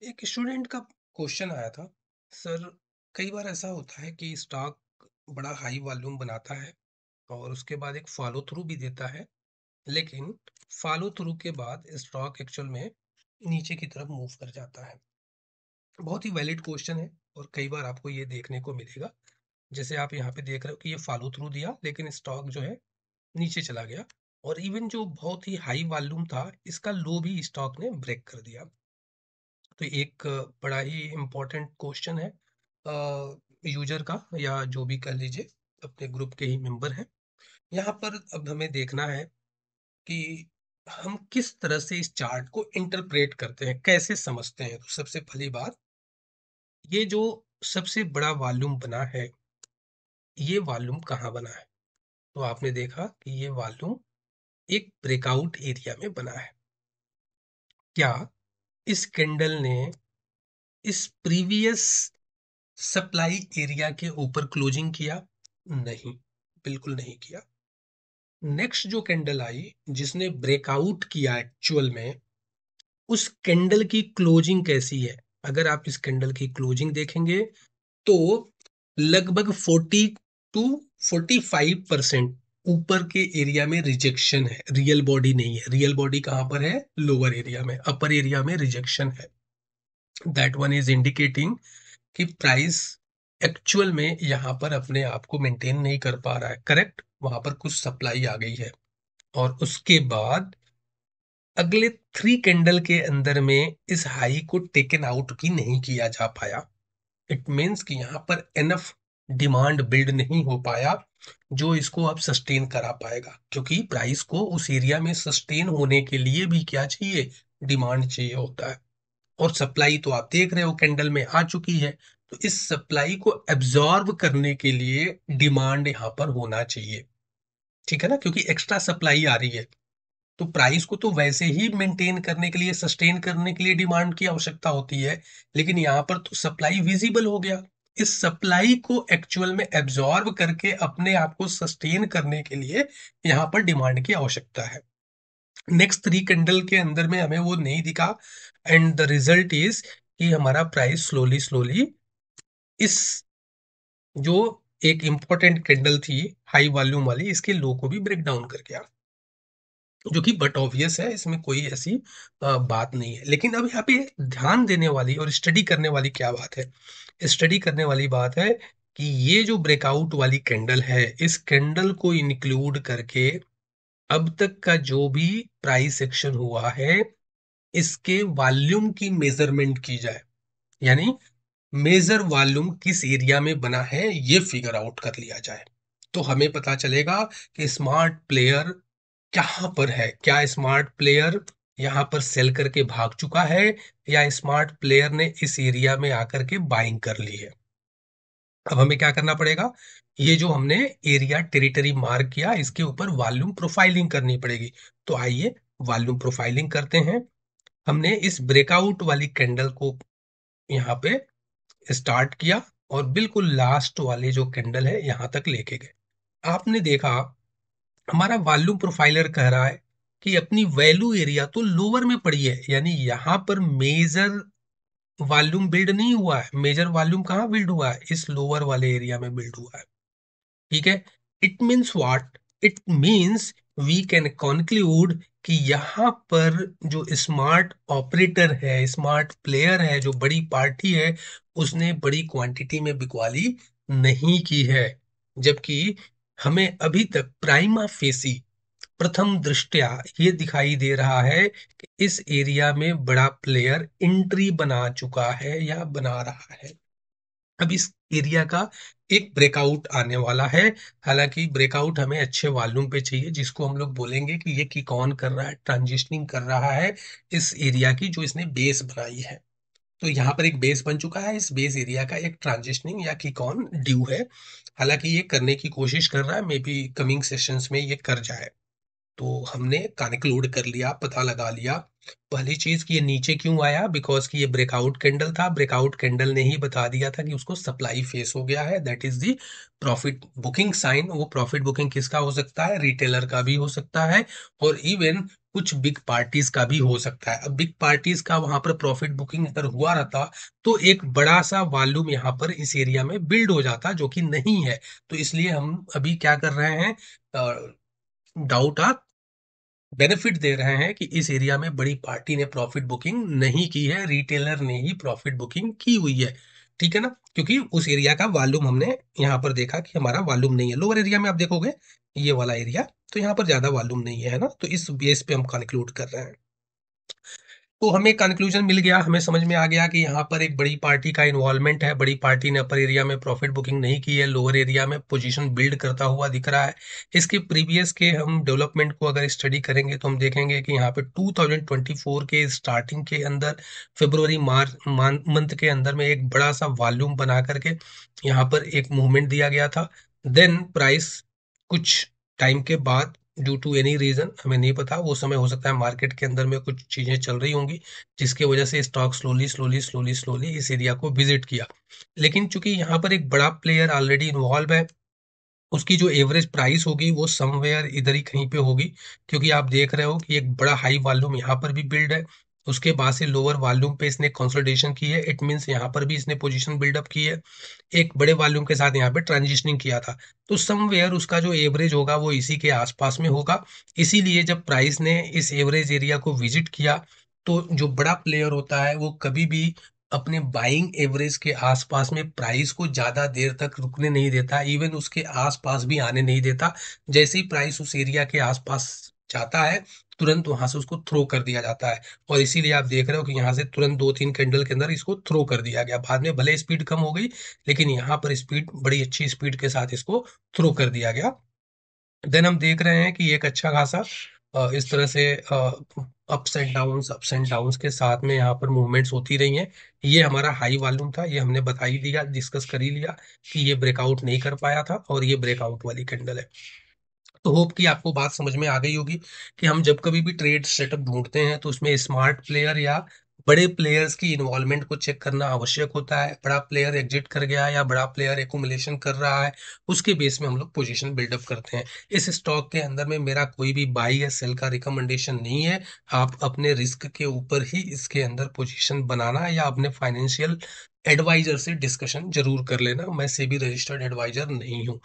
एक स्टूडेंट का क्वेश्चन आया था, सर कई बार ऐसा होता है कि स्टॉक बड़ा हाई वॉल्यूम बनाता है और उसके बाद एक फॉलो थ्रू भी देता है, लेकिन फॉलो थ्रू के बाद स्टॉक एक्चुअल में नीचे की तरफ मूव कर जाता है। बहुत ही वैलिड क्वेश्चन है और कई बार आपको ये देखने को मिलेगा। जैसे आप यहाँ पे देख रहे हो कि ये फॉलो थ्रू दिया लेकिन स्टॉक जो है नीचे चला गया, और इवन जो बहुत ही हाई वॉल्यूम था इसका लो भी स्टॉक ने ब्रेक कर दिया। तो एक बड़ा ही इम्पोर्टेंट क्वेश्चन है यूजर का, या जो भी कह लीजिए, अपने ग्रुप के ही मेंबर हैं। यहाँ पर अब हमें देखना है कि हम किस तरह से इस चार्ट को इंटरप्रेट करते हैं, कैसे समझते हैं। तो सबसे पहली बात, ये जो सबसे बड़ा वॉल्यूम बना है, ये वॉल्यूम कहाँ बना है? तो आपने देखा कि ये वॉल्यूम एक ब्रेकआउट एरिया में बना है। क्या इस कैंडल ने इस प्रीवियस सप्लाई एरिया के ऊपर क्लोजिंग किया? नहीं, बिल्कुल नहीं किया। नेक्स्ट जो कैंडल आई जिसने ब्रेकआउट किया एक्चुअल में, उस कैंडल की क्लोजिंग कैसी है? अगर आप इस कैंडल की क्लोजिंग देखेंगे तो लगभग 40 टू 45% ऊपर के एरिया में रिजेक्शन है, रियल बॉडी नहीं है। रियल बॉडी कहां पर है? लोअर एरिया में। अपर एरिया में रिजेक्शन है। दैट वन इज इंडिकेटिंग कि प्राइस एक्चुअल में यहाँ पर अपने आप को मेंटेन नहीं कर पा रहा है। करेक्ट, वहां पर कुछ सप्लाई आ गई है। और उसके बाद अगले 3 कैंडल के अंदर में इस हाई को टेकन आउट भी नहीं किया जा पाया। इट मीन्स कि यहाँ पर एनफ डिमांड बिल्ड नहीं हो पाया जो इसको अब सस्टेन करा पाएगा, क्योंकि प्राइस को उस एरिया में सस्टेन होने के लिए भी क्या चाहिए? डिमांड चाहिए होता है। और सप्लाई तो आप देख रहे हो कैंडल में आ चुकी है। तो इस सप्लाई को एब्जॉर्ब करने के लिए डिमांड यहाँ पर होना चाहिए। ठीक है ना, क्योंकि एक्स्ट्रा सप्लाई आ रही है। तो प्राइस को तो वैसे ही मेंटेन करने के लिए, सस्टेन करने के लिए डिमांड की आवश्यकता होती है, लेकिन यहाँ पर तो सप्लाई विजिबल हो गया। इस सप्लाई को एक्चुअल में एब्जॉर्ब करके अपने आप को सस्टेन करने के लिए यहाँ पर डिमांड की आवश्यकता है। नेक्स्ट 3 कैंडल के अंदर में हमें वो नहीं दिखा, एंड द रिजल्ट इज कि हमारा प्राइस स्लोली स्लोली इस जो एक इंपॉर्टेंट कैंडल थी हाई वॉल्यूम वाली, इसके लो को भी ब्रेक डाउन कर गया। जो कि बट ऑब्वियस है, इसमें कोई ऐसी बात नहीं है। लेकिन अब यहाँ पे ध्यान देने वाली और स्टडी करने वाली क्या बात है? स्टडी करने वाली बात है कि ये जो ब्रेकआउट वाली कैंडल है, इस कैंडल को इंक्लूड करके अब तक का जो भी प्राइस एक्शन हुआ है, इसके वॉल्यूम की मेजरमेंट की जाए। यानी मेजर वॉल्यूम किस एरिया में बना है ये फिगर आउट कर लिया जाए, तो हमें पता चलेगा कि स्मार्ट प्लेयर कहाँ पर है। क्या स्मार्ट प्लेयर यहाँ पर सेल करके भाग चुका है, या स्मार्ट प्लेयर ने इस एरिया में आकर के बाइंग कर ली है? अब हमें क्या करना पड़ेगा? ये जो हमने एरिया टेरिटरी मार्क किया, इसके ऊपर वॉल्यूम प्रोफाइलिंग करनी पड़ेगी। तो आइए वॉल्यूम प्रोफाइलिंग करते हैं। हमने इस ब्रेकआउट वाली कैंडल को यहाँ पे स्टार्ट किया और बिल्कुल लास्ट वाले जो कैंडल है यहां तक लेके गए। आपने देखा हमारा वॉल्यूम प्रोफाइलर कह रहा है कि अपनी वैल्यू एरिया तो लोअर में पड़ी है, यानी यहां पर मेजर वॉल्यूम बिल्ड नहीं हुआ है। मेजर वॉल्यूम कहाँ बिल्ड हुआ है? इस लोअर वाले एरिया में बिल्ड हुआ है। ठीक है। It means what? It means we can conclude कि यहाँ पर जो स्मार्ट ऑपरेटर है, स्मार्ट प्लेयर है, जो बड़ी पार्टी है, उसने बड़ी क्वांटिटी में बिकवाली नहीं की है। जबकि हमें अभी तक प्राइमा फेसी, प्रथम दृष्टया ये दिखाई दे रहा है कि इस एरिया में बड़ा प्लेयर एंट्री बना चुका है या बना रहा है। अब इस एरिया का एक ब्रेकआउट आने वाला है। हालांकि ब्रेकआउट हमें अच्छे वॉल्यूम पे चाहिए, जिसको हम लोग बोलेंगे कि ये किक ऑन कर रहा है, ट्रांजिशनिंग कर रहा है इस एरिया की जो इसने बेस बनाई है। तो यहाँ पर एक बेस बन चुका है, इस बेस एरिया का एक ट्रांजिशनिंग या किक ऑन ड्यू है। हालांकि ये करने की कोशिश कर रहा है, मे बी कमिंग सेशंस में ये कर जाए। तो हमने कनक्लूड कर लिया, पता लगा लिया। पहली चीज कि ये नीचे क्यों आया, बिकॉज कि ये ब्रेकआउट कैंडल था। ब्रेकआउट कैंडल ने ही बता दिया था कि उसको सप्लाई फेस हो गया है। That is the profit booking sign. वो प्रॉफिट बुकिंग किसका हो सकता है? रिटेलर का भी हो सकता है, और इवन कुछ बिग पार्टीज का भी हो सकता है। अब बिग पार्टीज का वहां पर प्रॉफिट बुकिंग अगर हुआ रहता तो एक बड़ा सा वॉल्यूम यहाँ पर इस एरिया में बिल्ड हो जाता, जो कि नहीं है। तो इसलिए हम अभी क्या कर रहे हैं, डाउट आप बेनिफिट दे रहे हैं कि इस एरिया में बड़ी पार्टी ने प्रॉफिट बुकिंग नहीं की है, रिटेलर ने ही प्रॉफिट बुकिंग की हुई है। ठीक है ना, क्योंकि उस एरिया का वॉल्यूम हमने यहाँ पर देखा कि हमारा वॉल्यूम नहीं है। लोअर एरिया में आप देखोगे ये वाला एरिया, तो यहाँ पर ज्यादा वॉल्यूम नहीं है ना, तो इस बेस पे हम कंक्लूड कर रहे हैं। तो हमें कंक्लूजन मिल गया, हमें समझ में आ गया कि यहाँ पर एक बड़ी पार्टी का इन्वॉल्वमेंट है, बड़ी पार्टी ने अपर एरिया में प्रॉफिट बुकिंग नहीं की है, लोअर एरिया में पोजीशन बिल्ड करता हुआ दिख रहा है। इसके प्रीवियस के हम डेवलपमेंट को अगर स्टडी करेंगे तो हम देखेंगे कि यहाँ पे 2024 के स्टार्टिंग के अंदर फरवरी मार्च मंथ के अंदर में एक बड़ा सा वॉल्यूम बना करके यहाँ पर एक मूवमेंट दिया गया था। देन प्राइस कुछ टाइम के बाद ड्यू टू एनी रीजन, हमें नहीं पता, वो समय हो सकता है मार्केट के अंदर में कुछ चीजें चल रही होंगी जिसकी वजह से stock slowly slowly slowly slowly इस एरिया को विजिट किया। लेकिन चूंकि यहाँ पर एक बड़ा प्लेयर ऑलरेडी इन्वॉल्व है, उसकी जो एवरेज प्राइस होगी वो समवेयर इधर ही कहीं पे होगी, क्योंकि आप देख रहे हो कि एक बड़ा हाई वॉल्यूम यहाँ पर भी बिल्ड है, उसके बाद से लोअर वॉल्यूम पे इसने कंसोलिडेशन की है, इट मींस यहाँ पर भी इसने पोजीशन बिल्डअप की है, एक बड़े वॉल्यूम के साथ यहाँ पे ट्रांजिशनिंग किया था। तो समवेयर उसका जो एवरेज होगा वो इसी के आसपास में होगा। इसीलिए जब प्राइस ने इस एवरेज एरिया को विजिट किया तो जो बड़ा प्लेयर होता है वो कभी भी अपने बाइंग एवरेज के आसपास में प्राइस को ज्यादा देर तक रुकने नहीं देता, इवन उसके आसपास भी आने नहीं देता। जैसे ही प्राइस उस एरिया के आसपास जाता है तुरंत वहां से उसको थ्रो कर दिया जाता है। और इसीलिए आप देख रहे हो कि यहाँ से तुरंत 2-3 कैंडल के अंदर इसको थ्रो कर दिया गया, बाद में भले स्पीड कम हो गई लेकिन यहाँ पर स्पीड बड़ी अच्छी स्पीड के साथ इसको थ्रो कर दिया गया। देन हम देख रहे हैं कि एक अच्छा खासा इस तरह से अप्स एंड डाउन्स के साथ में यहाँ पर मूवमेंट्स होती रही हैं। ये हमारा हाई वॉल्यूम था, ये हमने बता ही दिया, डिस्कस कर ही लिया कि ये ब्रेकआउट नहीं कर पाया था और ये ब्रेकआउट वाली कैंडल है। तो होप कि आपको बात समझ में आ गई होगी कि हम जब कभी भी ट्रेड सेटअप ढूंढते हैं तो उसमें स्मार्ट प्लेयर या बड़े प्लेयर्स की इन्वॉल्वमेंट को चेक करना आवश्यक होता है। बड़ा प्लेयर एग्जिट कर गया या बड़ा प्लेयर एकुमुलेशन कर रहा है, उसके बेस में हम लोग पोजीशन बिल्डअप करते हैं। इस स्टॉक के अंदर में मेरा कोई भी बाई या सेल का रिकमेंडेशन नहीं है। आप अपने रिस्क के ऊपर ही इसके अंदर पोजीशन बनाना या अपने फाइनेंशियल एडवाइजर से डिस्कशन जरूर कर लेना। मैं सेबी रजिस्टर्ड एडवाइजर नहीं हूँ।